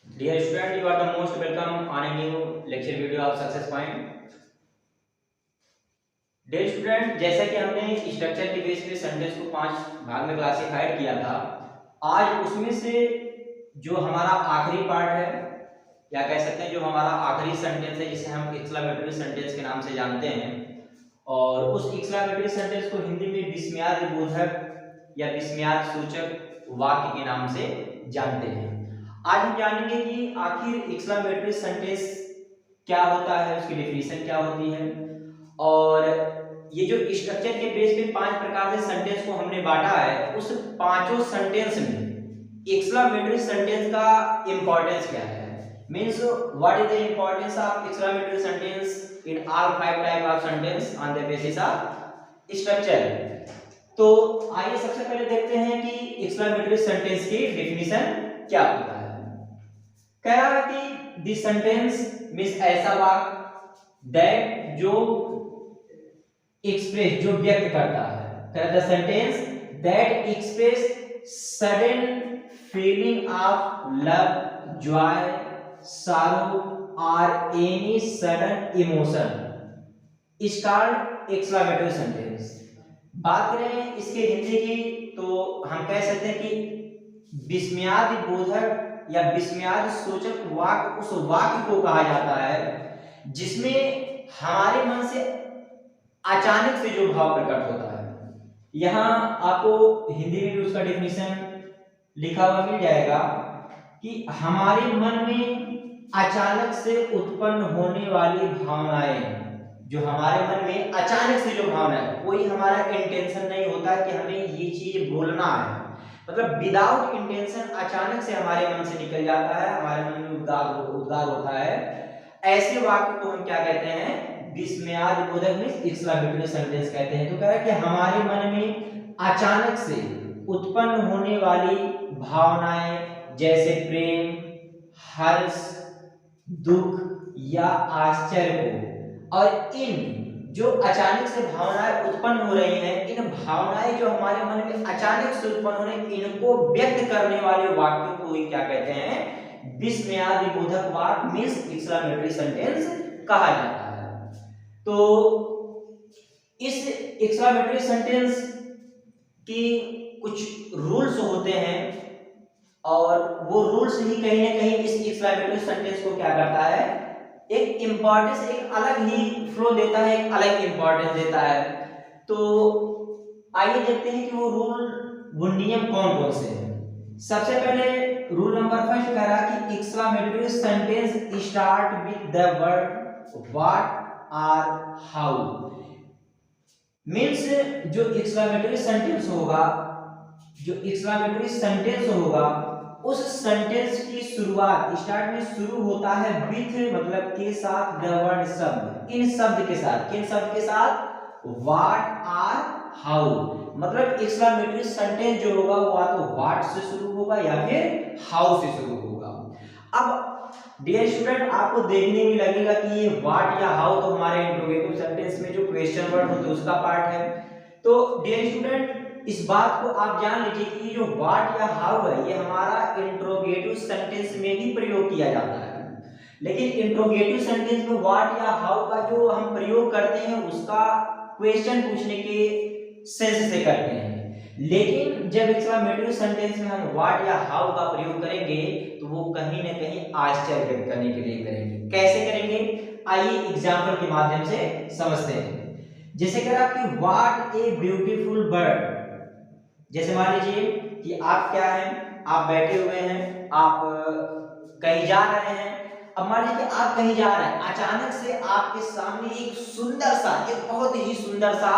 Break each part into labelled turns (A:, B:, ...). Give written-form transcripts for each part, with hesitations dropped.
A: Dear student, you are the most welcome on a new lecture video of Success Point. Dear student, जैसा कि हमने structure के base पे sentence को 5 भाग में क्लासिफाइड किया था, आज उसमें से जो हमारा आखिरी पार्ट है, या कह सकते हैं जो हमारा आखिरी सेंटेंस है, जिसे हम एक्सक्लेमेटरी सेंटेंस के नाम से जानते हैं, और उस एक्सक्लेमेटरी सेंटेंस को हिंदी में विस्मयादि बोधक या विस्मयादि सूचक वाक्य के नाम से जानते हैं। आज हम जानेंगे कि आखिर एक्सक्लेमेटरी सेंटेंस क्या होता है, उसकी डेफिनेशन क्या होती है, और ये जो स्ट्रक्चर के बेस पे 5 प्रकार से सेंटेंस को हमने बांटा है, उस पांचों सेंटेंस में एक्सक्लेमेटरी सेंटेंस का इंपॉर्टेंस क्या है, means what is the importance of exclamatory sentence in all 5 type of sentence on the basis of structure. तो आइए सबसे पहले देखते हैं कि एक्सक्लेमेटरी सेंटेंस की डेफिनेशन क्या होता है। कह रहा है कि दिस सेंटेंस मींस ऐसा वाक्य दैट जो एक्सप्रेस जो व्यक्त करता है, the sentence that express sudden feeling of love, Joy, sorrow or any sudden emotion is called exclamatory sentence। बात करें इसके हिंदी की तो हम कह सकते हैं कि विस्मयादि बोधक या विस्मयादि सूचक वाक्य उस वाक्य को कहा जाता है जिसमें हमारे मन से अचानक से जो भाव प्रकट होता है। यहाँ आपको हिंदी में भी उसका डेफिनेशन लिखा हुआ मिल जाएगा कि हमारे मन में अचानक से उत्पन्न होने वाली भावनाएं, जो हमारे मन में अचानक से जो भावनाएं, कोई हमारा इंटेंशन नहीं होता कि हमें ये चीज बोलना है, मतलब विदाउट इंटेंशन अचानक से हमारे मन से निकल जाता है, हमारे मन में उद्गार होता है, ऐसे वाक्य को हम क्या कहते हैं, विस्मयादि बोधक मींस एक्सक्लेमेटरी सेंटेंस कहते हैं। तो कह रहा है कि हमारे मन में अचानक से उत्पन्न होने वाली भावनाएं जैसे प्रेम, हर्ष, दुख या आश्चर्य को, और इन जो अचानक से भावनाएं उत्पन्न हो रही हैं, इन भावनाएं जो हमारे मन में अचानक से उत्पन्न हो रही, इनको व्यक्त करने वाले वाक्यों को ही क्या कहते हैं, विस्मयादि बोधक वाक्य मींस एक्सक्लेमेटरी सेंटेंस कहा जाता है। तो इस एक्सक्लेमेटरी सेंटेंस की कुछ रूल्स होते हैं, और वो रूल्स ही कहीं ना कहीं इस एक्सक्लेमेटरी सेंटेंस को क्या करता है, एक इंपॉर्टेंस, एक अलग ही फ्लो देता है, एक अलग इंपॉर्टेंस देता है। तो आइए देखते हैं कि वो रूल, वो नियम कौन कौन से हैं। सबसे पहले रूल नंबर फर्स्ट कह रहा है कि exclamatory sentence start with the word what और हाउ। मींस जो एक्सक्लेमेटरी सेंटेंस होगा, जो एक्सक्लेमेटरी सेंटेंस होगा, उस सेंटेंस की शुरुआत स्टार्ट में शुरू होता है विथ मतलब के साथ, द वर्ड शब्द, इन शब्द के साथ, किन शब्द के साथ, व्हाट और हाउ। मतलब एक्सक्लेमेटरी सेंटेंस जो होगा वो या तो व्हाट से शुरू होगा या फिर हाउ से शुरू होगा। अब डियर स्टूडेंट, आपको देखने में लगेगा कि ये व्हाट या हाउ तो हमारे इंट्रोगेटिव सेंटेंस में जो क्वेश्चन वर्ड होते हैं उसका पार्ट है। तो डियर स्टूडेंट, इस बात को आप जान लीजिए कि ये जो व्हाट या हाउ है, ये हमारा इंट्रोगेटिव सेंटेंस में भी प्रयोग किया जाता है, लेकिन इंट्रोगेटिव सेंटेंस में व्हाट या हाउ का जो हम प्रयोग करते हैं उसका क्वेश्चन पूछने के सेंस से करते हैं, लेकिन जब एक्सक्लेमेटरी सेंटेंस में हम व्हाट या हाउ का प्रयोग करेंगे तो वो कहीं ना कहीं आश्चर्य व्यक्त करने के लिए करेंगे। कैसे करेंगे, आइए एग्जांपल के माध्यम से समझते हैं। जैसे कह रहा कि व्हाट ए ब्यूटीफुल बर्ड। जैसे मान लीजिए कि आप क्या हैं, आप बैठे हुए हैं, आप कहीं जा रहे हैं। अब मान लीजिए कि आप कहीं जा रहे हैं, अचानक से आपके सामने एक सुंदर सा, एक बहुत ही सुंदर सा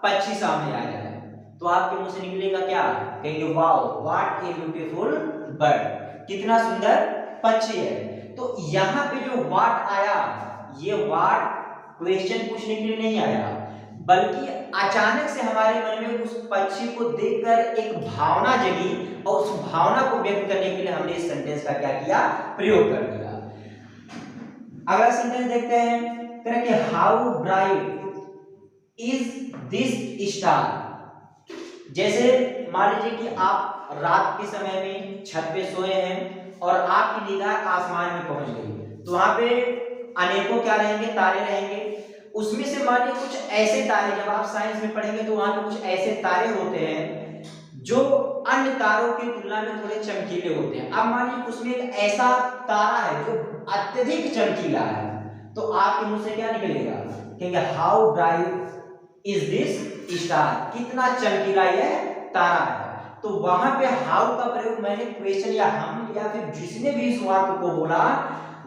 A: पक्षी सामने आ जाए, तो आपके मुंह से निकलेगा क्या, कहेंगे wow what a beautiful bird, कितना सुंदर पक्षी है। तो यहाँ पे जो व्हाट आया, ये व्हाट क्वेश्चन पूछने के लिए नहीं आया, बल्कि अचानक से हमारे मन में उस पक्षी को देखकर एक भावना जगी, और उस भावना को व्यक्त करने के लिए हमने इस सेंटेंस का क्या किया, प्रयोग कर दिया। अगला सेंटेंस देखते हैं, कह रहा कि how bright is this star. जैसे मान लीजिए कि आप आप रात के समय में छत पे सोए हैं और आपकी निगाह आसमान में पहुंच गई, तो वहां पे अनेकों क्या रहेंगे, तारे रहेंगे। उसमें से मानिए कुछ ऐसे तारे, जब आप साइंस में पढ़ेंगे तो वहां पे कुछ ऐसे तारे होते हैं जो अन्य तारों की तुलना में थोड़े चमकीले होते हैं। अब मानिए उसमें एक ऐसा तारा है जो अत्यधिक चमकीला है, तो आपके मुंह से क्या निकलेगा, कहेंगे how bright is this star, कितना चमकीला यह तारा है। तो वहां पे हाउ का प्रयोग मैंने क्वेश्चन या हम या फिर जिसने भी इस वाक्य को बोला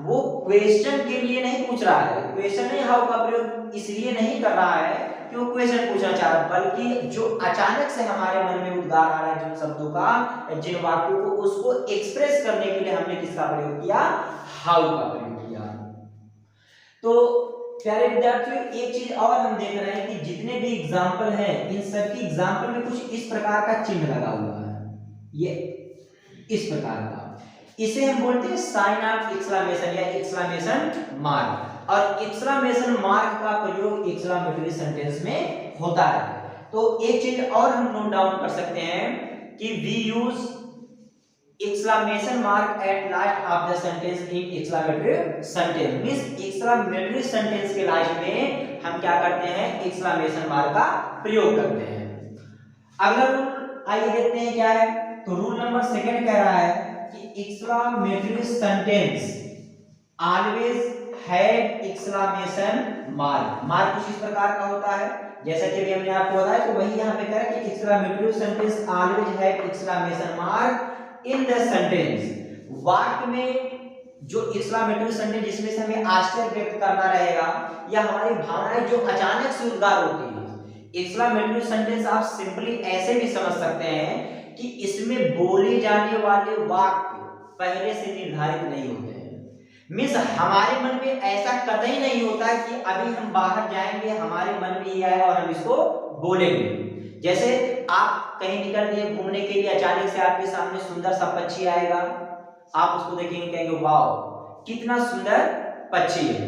A: वो क्वेश्चन के लिए नहीं पूछ रहा है, क्वेश्चन नहीं, हाउ का प्रयोग इसलिए नहीं कर रहा है कि वो क्वेश्चन पूछना चाह रहा, बल्कि जो अचानक से हमारे मन में उद्गार आ रहा है जिन शब्दों का, जिन वाक्यों को, उसको एक्सप्रेस करने के लिए हमने किसका प्रयोग किया, हाउ का प्रयोग किया। तो प्यारे विद्यार्थियों, एक चीज और हम देख रहे हैं कि जितने भी एग्जाम्पल हैं इन सबकी एग्जाम्पल में कुछ इस प्रकार का चिन्ह लगा हुआ है, ये इस प्रकार का, इसे हम बोलते हैं साइन ऑफ एक्सक्लेमेशन या एक्सक्लेमेशन मार्क। और एक्सक्लेमेशन मार्क का प्रयोग एक्सक्लेमेटरी सेंटेंस में होता है। तो एक चीज और हम नोट डाउन कर सकते हैं कि we use exclamation mark at last of the sentence in exclamatory sentence, means exclamatory sentence के लास्ट में हम क्या करते हैं, exclamation mark का प्रयोग करते हैं। अगला रूल आइए देखते हैं क्या है। तो रूल नंबर 2 कह रहा है कि exclamatory sentence always have exclamation mark। Mark कुछ इस प्रकार का होता है, जैसा कि अभी हमने आपको बताया, तो वही यहाँ पे कह रहा है कि exclamatory sentence always have exclamation mark in the sentence. वाक्य में जो एक्सक्लेमेटरी सेंटेंस जिसमें से हमें आश्चर्य व्यक्त करना रहेगा या हमारी भावनाएं जो अचानक से उद्गार होती है, एक्सक्लेमेटरी सेंटेंस आप सिंपली ऐसे भी समझ सकते हैं कि इसमें बोले जाने वाले वाक्य पहले से निर्धारित नहीं होते हैं। मींस हमारे मन में ऐसा कतई नहीं होता कि अभी हम बाहर जाएंगे, हमारे मन में ये आएगा और हम इसको बोलेंगे। जैसे आप कहीं निकल दिए घूमने के लिए, अचानक से आपके सामने सुंदर सा पक्षी आएगा, आप उसको देखेंगे, कहेंगे वाओ कितना सुंदर पक्षी है।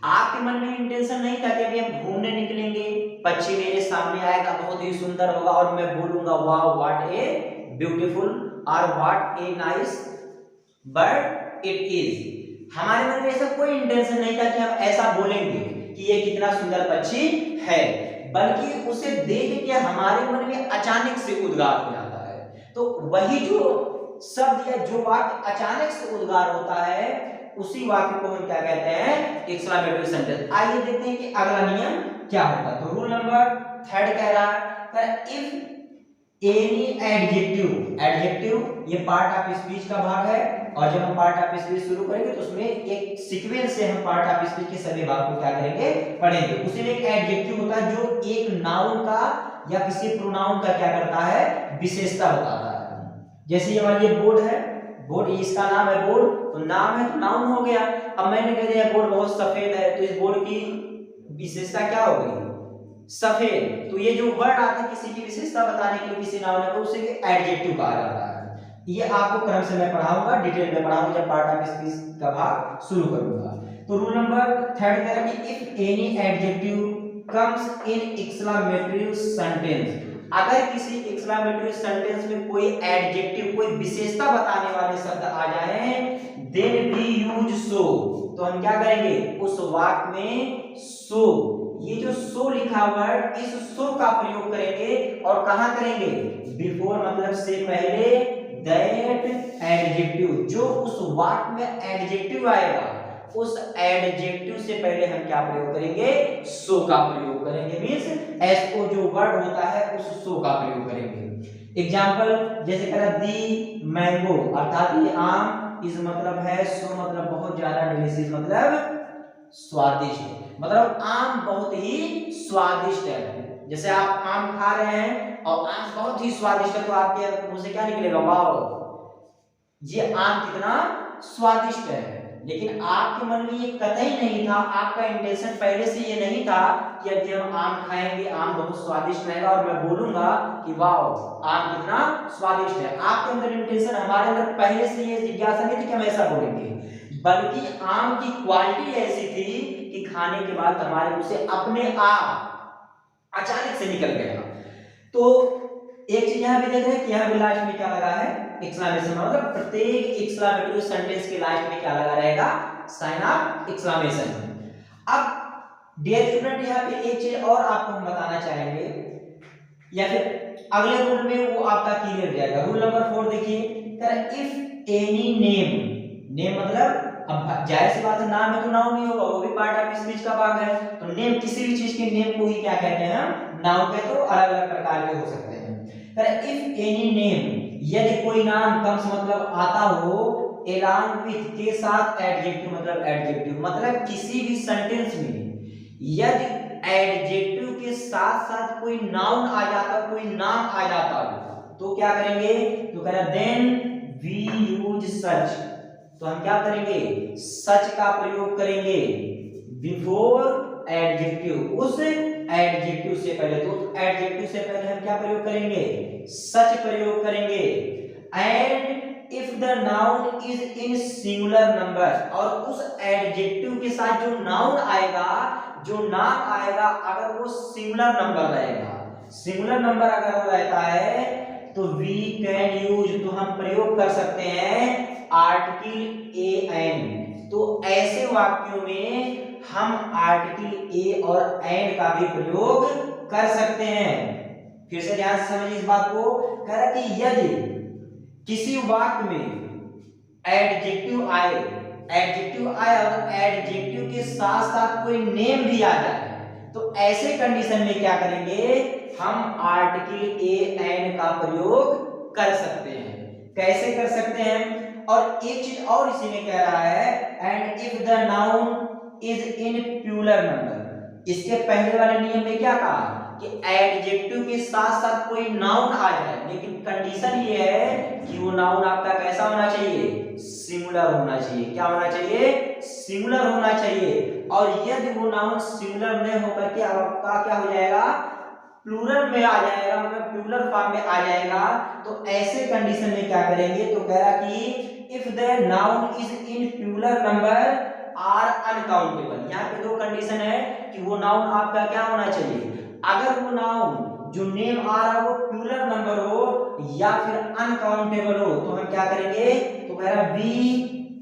A: आपके मन में इंटेंशन नहीं था कि अभी हम घूमने निकलेंगे, पक्षी मेरे सामने आएगा, बहुत ही सुंदर होगा और मैं बोलूंगा वाओ व्हाट ए ब्यूटीफुल और what a nice bird it is. हमारे मन में ऐसा कोई इंटेंशन नहीं था कि हम ऐसा बोलेंगे कि ये कितना सुंदर पक्षी है, बल्कि उसे देख के हमारे मन में अचानक से उद्गार हो जाता है। तो वही जो शब्द या जो वाक्य अचानक से उद्गार होता है उसी वाक्य को हम क्या कहते हैं, एक्सक्लेमेटरी सेंटेंस। आइए देखते हैं कि अगला नियम क्या होता है। तो रूल नंबर 3 कह रहा है इफ एनी एडजेक्टिव, एडजेक्टिव ये पार्ट ऑफ स्पीच का भाग है और जब हम पार्ट ऑफ स्पीच शुरू करेंगे तो उसमें एक सीक्वेंस से हम पार्ट ऑफ स्पीच के सभी भाग को क्या करेंगे, पढ़ेंगे। उसी में एक एडजेक्टिव होता है जो एक नाउन का या किसी प्रोनाउन का क्या करता है, विशेषता बताता है। जैसे ये वाली बोर्ड है, बोर्ड इसका नाम है बोर्ड, तो नाम है तो नाउन हो गया। अब मैंने कह दिया बोर्ड बहुत सफेद है, तो इस बोर्ड की विशेषता क्या हो गई, सफेद। तो ये जो वर्ड आता है किसी की विशेषता बताने के लिए किसी नाउन है, उसे एडजेक्टिव कहा जाता है। ये आपको क्रम से मैं पढ़ाऊंगा, डिटेल में पढ़ाऊंगा जब पार्ट ऑफ स्पीच का भाग शुरू करूंगा। तो रूल नंबर 3 कह रहा है कि if any adjective comes in exclamatory sentence, अगर किसी एक्सक्लेमेटरी सेंटेंस में कोई एडजेक्टिव, कोई विशेषता बताने वाले शब्द आ जाए, देन वी यूज सो, तो हम क्या करेंगे, उस वाक्य में सो, ये जो सो लिखा हुआ है इस सो का प्रयोग करेंगे। और कहां करेंगे, बिफोर मतलब से पहले, दैट एडजेक्टिव, जो उस वाक्य में एडजेक्टिव आएगा उस एडजेक्टिव से पहले हम क्या प्रयोग करेंगे, सो का प्रयोग करेंगे। मींस एसओ जो वर्ड होता है उस सो का प्रयोग करेंगे। एग्जांपल जैसे कह रहा दी मैंगो, अर्थात ये आम, इस मतलब है, सो मतलब बहुत ज्यादा, डिलीशियस मतलब स्वादिष्ट, मतलब आम बहुत ही स्वादिष्ट है। जैसे आप आम खा रहे हैं और आम बहुत ही स्वादिष्ट है, तो आपके मुंह से क्या निकलेगा, वाओ ये आम कितना स्वादिष्ट है। लेकिन आपके मन में ये कतई नहीं था, आपका इंटेंशन पहले से ये नहीं था कि अभी हम आम खाएंगे, आम बहुत स्वादिष्ट रहेगा और मैं बोलूंगा कि वाओ आम कितना स्वादिष्ट है। आपके अंदर इंटेंशन, हमारे अंदर पहले से ये जिज्ञासा नहीं थी कि हम ऐसा बोलेंगे, बल्कि आम की क्वालिटी ऐसी थी कि खाने के बाद हमारे मुंह से अपने आप अचानक से निकल गया। तो एक चीज यहाँ भी देख रहे हैं कि यहाँ भी लास्ट में क्या लगा है, एक्सक्लेमेशन, मतलब प्रत्येक एक्सक्लेमेटरी सेंटेंस के लास्ट में क्या लगा रहेगा, साइन ऑफ एक्सक्लेमेशन। अब डियर स्टूडेंट यहाँ पे एक चीज और आपको हम बताना चाहेंगे, या फिर अगले रूल में वो आपका क्लियर हो जाएगा। रूल नंबर 4 देखिए, इफ एनी नेम, नेम मतलब अब जाहिर सी बात है नाम है तो नाउन नहीं होगा, वो भी पार्ट ऑफ स्पीच का भाग है, तो नेम किसी भी चीज के नेम को ही क्या कहते हैं हम, नाउन कहते हैं, अलग अलग प्रकार के हो सकते हैं। इफ एनी नेम, यदि कोई नाम कम्स मतलब आता हो, along with के साथ एडजेक्टिव मतलब एडजेक्टिव, मतलब किसी भी सेंटेंस में यदि एडजेक्टिव के साथ साथ कोई नाउन आ जाता, कोई नाम आ जाता हो, तो क्या करेंगे, तो कह रहा देन वी यूज सच, तो हम क्या करेंगे, सच का प्रयोग करेंगे बिफोर एडजेक्टिव, उस एडजेक्टिव से पहले, तो एडजेक्टिव से पहले हम क्या प्रयोग करेंगे, सच प्रयोग करेंगे। And if the noun is in singular number, और उस एडजेक्टिव के साथ जो नाउन आएगा, जो नाम आएगा, अगर वो सिंगुलर नंबर रहेगा, सिंगुलर नंबर अगर रहता है, तो वी कैन यूज, तो हम प्रयोग कर सकते हैं आर्टिकल ए एन, तो ऐसे वाक्यों में हम आर्टिकल ए और एन का भी प्रयोग कर सकते हैं। फिर से ध्यान से समझिए इस बात को, कह रहा कि यदि किसी वाक्य में एडजेक्टिव आए, एडजेक्टिव आए और एडजेक्टिव के साथ साथ कोई नेम भी आ जाए, तो ऐसे कंडीशन में क्या करेंगे, हम आर्टिकल ए एन का प्रयोग कर सकते हैं। कैसे कर सकते हैं, और एक चीज और इसी में कह रहा है, and if the noun is in plural number, इसके पहले वाले नियम में क्या कहा कि एडजेक्टिव के साथ साथ कोई नाउन आ जाए, लेकिन कंडीशन ये है कि वो नाउन आपका कैसा होना चाहिए, सिंगुलर होना चाहिए। क्या होना चाहिए, सिंगुलर होना चाहिए। और यदि वो नाउन सिंगुलर नहीं होकर के आपका क्या हो जाएगा, प्लूरल में आ जाएगा, मतलब प्लूरल फॉर्म में आ जाएगा, तो ऐसे कंडीशन में क्या करेंगे, तो कह रहा कि if the noun is in plural number or uncountable, यहाँ पे दो कंडीशन है कि वो नाउन आपका क्या होना चाहिए, अगर वो नाउन जो नेम आ रहा हो प्लूरल नंबर हो या फिर अनकाउंटेबल हो, तो हम क्या करेंगे, तो कह रहा we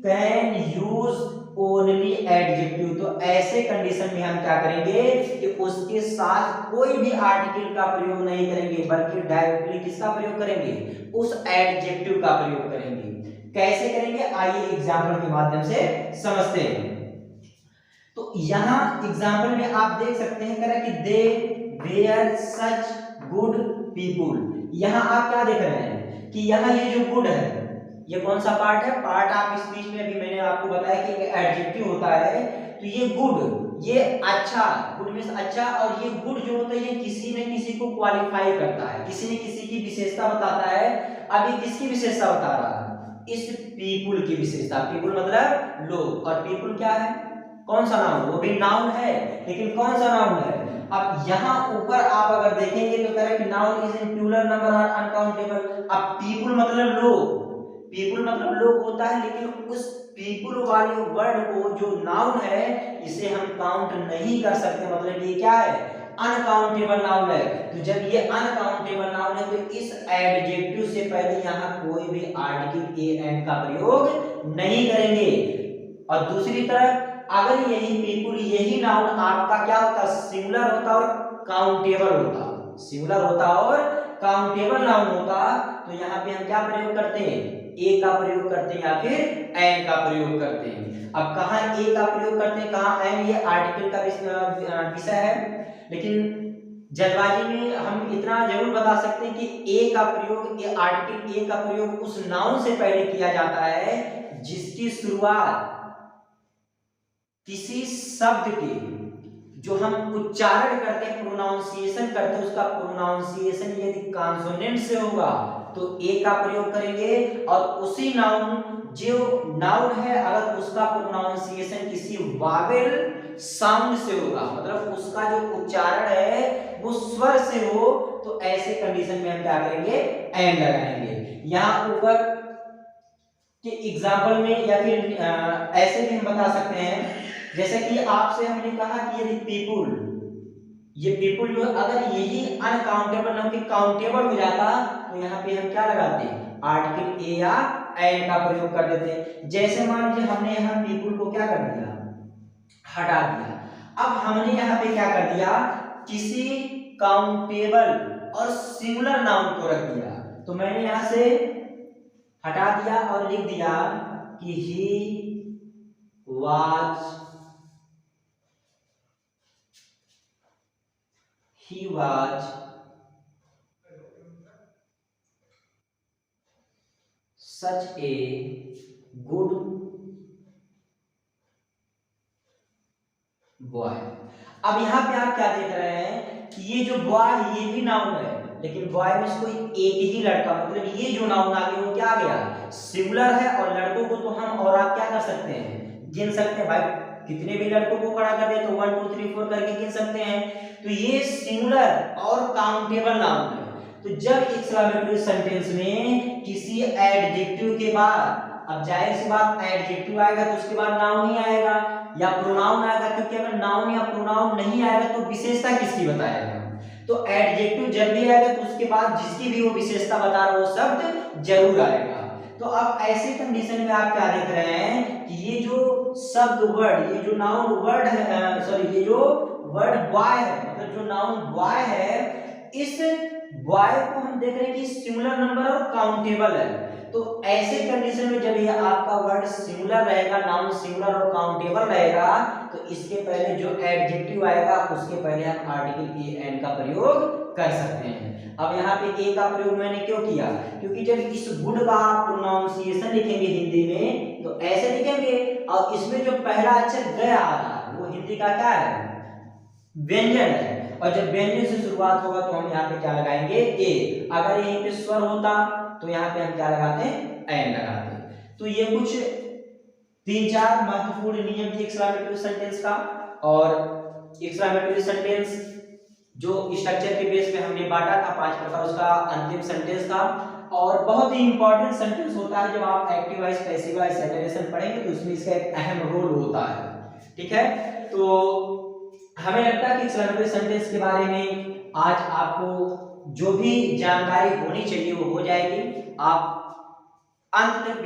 A: can use only adjective, तो ऐसे कंडीशन में हम क्या करेंगे कि उसके साथ कोई भी आर्टिकल का प्रयोग नहीं करेंगे, बल्कि डायरेक्टली किसका प्रयोग करेंगे, उस एडजेक्टिव का प्रयोग करेंगे। कैसे करेंगे, आइए एग्जांपल के माध्यम से समझते हैं। तो यहां एग्जांपल में आप देख सकते हैं कह कि दे वेयर सच गुड पीपुल, यहां आप क्या देख रहे हैं कि यहां ये जो गुड है, ये कौन सा पार्ट है, पार्ट ऑफ स्पीच में भी मैंने आपको बताया कि एडजेक्टिव होता है, तो ये गुड, ये अच्छा, गुड मींस अच्छा, और ये गुड जो होता है ये किसी न किसी को क्वालिफाई करता है, किसी न किसी की विशेषता बताता है। अब ये किसकी विशेषता बता रहा है, इस पीपुल की विशेषता, पीपुल मतलब लोग, और पीपुल क्या है, कौन सा नाउन, वो भी नाउन है, लेकिन कौन सा नाउन है। अब यहाँ ऊपर आप अगर देखेंगे तो कह रहा है कि noun is in plural number और अनकाउंटेबल। अब पीपुल मतलब लोग, पीपुल मतलब लोग होता है, लेकिन उस पीपुल वाले वर्ड को जो नाउन है इसे हम काउंट नहीं कर सकते, मतलब ये क्या है, अनकाउंटेबल नाउन है। तो जब ये अनकाउंटेबल नाउन है तो इस एडजेक्टिव से पहले यहाँ कोई भी आर्टिकल ए एन का प्रयोग नहीं करेंगे। और दूसरी तरफ अगर यही पीपुल, यही नाउन आपका क्या होता, सिंगुलर होता और काउंटेबल होता, सिंगुलर होता और काउंटेबल नाउन होता, तो यहाँ पे हम क्या प्रयोग करते हैं, ए का प्रयोग करते हैं या फिर एन का प्रयोग करते हैं। अब कहाँ ए का प्रयोग करते हैं, कहाँ एन, ये आर्टिकल का विषय है, लेकिन जल्दबाजी में हम इतना जरूर बता सकते हैं कि ए का प्रयोग, ये आर्टिकल ए का प्रयोग उस नाउन से पहले किया जाता है जिसकी शुरुआत किसी शब्द के, जो हम उच्चारण करते हैं, प्रोनाउंसिएशन करते हैं, उसका प्रोनाउंसिएशन यदि कॉन्सोनेंट से होगा तो ए का प्रयोग करेंगे, और उसी नाउन, जो नाउन है अगर उसका प्रोनाउंसिएशन किसी वावेल साउंड से होगा, मतलब उसका जो उच्चारण है वो स्वर से हो, तो ऐसे कंडीशन में हम क्या करेंगे, एन लगाएंगे। यहाँ ऊपर के एग्जाम्पल में या फिर ऐसे भी हम बता सकते हैं, जैसे कि आपसे हमने कहा कि यदि पीपुल, ये पीपुल जो है अगर यही अनकाउंटेबल नाम के काउंटेबल हो जाता तो यहाँ पे हम क्या लगाते हैं, आर्टिकल ए या एन का प्रयोग कर देते हैं। जैसे मान लीजिए हमने यहाँ पीपुल को क्या कर दिया, हटा दिया। अब हमने यहाँ पे क्या कर दिया, किसी काउंटेबल और सिंगुलर नाउन को रख दिया। तो मैंने यहाँ से हटा दिया और लिख दिया कि he was such a good boy. अब यहाँ पे आप क्या देख रहे हैं कि ये जो बॉय ये भी नाउन है, लेकिन बॉय में कोई एक ही लड़का, मतलब ये जो नाउन आ गया वो क्या आ गया, सिंगुलर है। और लड़कों को तो हम और आप क्या कर सकते हैं, गिन सकते हैं भाई, कितने भी लड़कों को खड़ा कर दे तो 1 2 3 4 करके गिन सकते हैं। तो ये सिंगुलर और काउंटेबल नाउन है। तो जब एक्सक्लेमेटरी सेंटेंस में किसी एडजेक्टिव के बाद, अब जाहिर सी बात एडजेक्टिव आएगा तो उसके बाद नाउन ही आएगा या प्रोनाउन आएगा, क्योंकि अगर नाउन या प्रोनाउन नहीं आएगा तो विशेषता किसकी बताएगा। तो एडजेक्टिव जब भी आएगा तो उसके बाद जिसकी भी वो विशेषता बता रहा है वो शब्द जरूर आएगा। तो अब ऐसे कंडीशन में आप क्या देख रहे हैं कि ये जो शब्द वर्ड, ये जो नाउन वर्ड है, सॉरी ये जो वर्ड बॉय है, मतलब जो नाउन बॉय है, इस बॉय को हम देख रहे हैं कि सिंगुलर नंबर और काउंटेबल है। तो ऐसे कंडीशन में जब ये आपका वर्ड सिंगुलर रहेगा, नाउन सिंगुलर और काउंटेबल रहेगा, तो इसके पहले जो एडजेक्टिव आएगा उसके पहले हम आर्टिकल ए एन का प्रयोग कर सकते हैं। अब यहाँ पे ए का प्रयोग मैंने क्यों किया, क्योंकि जब इस गुड का प्रोनाउंसिएशन लिखेंगे हिंदी में तो ऐसे लिखेंगे, और इसमें जो पहला अक्षर ग आ रहा है वो हिंदी का क्या है, व्यंजन है। और जब व्यंजन से शुरुआत होगा तो हम यहाँ पे क्या लगाएंगे, ए। अगर यहीं पे स्वर होता तो यहाँ पे हम क्या लगाते हैं, एन लगाते हैं। तो ये कुछ 3-4 महत्वपूर्ण नियम थे एक्सक्लेमेटरी सेंटेंस का। और एक्सक्लेमेटरी सेंटेंस जो स्ट्रक्चर के बेस पे हमने बांटा था 5 प्रकार, उसका अंतिम सेंटेंस था। और बहुत ही इंपॉर्टेंट सेंटेंस होता है, जब आप active voice passive voice separation पढ़ेंगे तो उसमें इसका एक अहम रोल होता है। ठीक है, तो हमें लगता है कि एक्सक्लेमेटरी सेंटेंस के बारे में आज आपको जो भी जानकारी होनी चाहिए वो हो जाएगी। आप अंत तक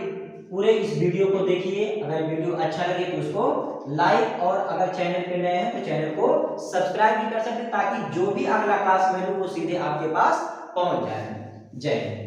A: पूरे इस वीडियो को देखिए। अगर वीडियो अच्छा लगे तो उसको लाइक, और अगर चैनल पे नए हैं तो चैनल को सब्सक्राइब भी कर सकते हैं, ताकि जो भी अगला क्लास मैं लूं वो सीधे आपके पास पहुंच जाए। जय हिंद।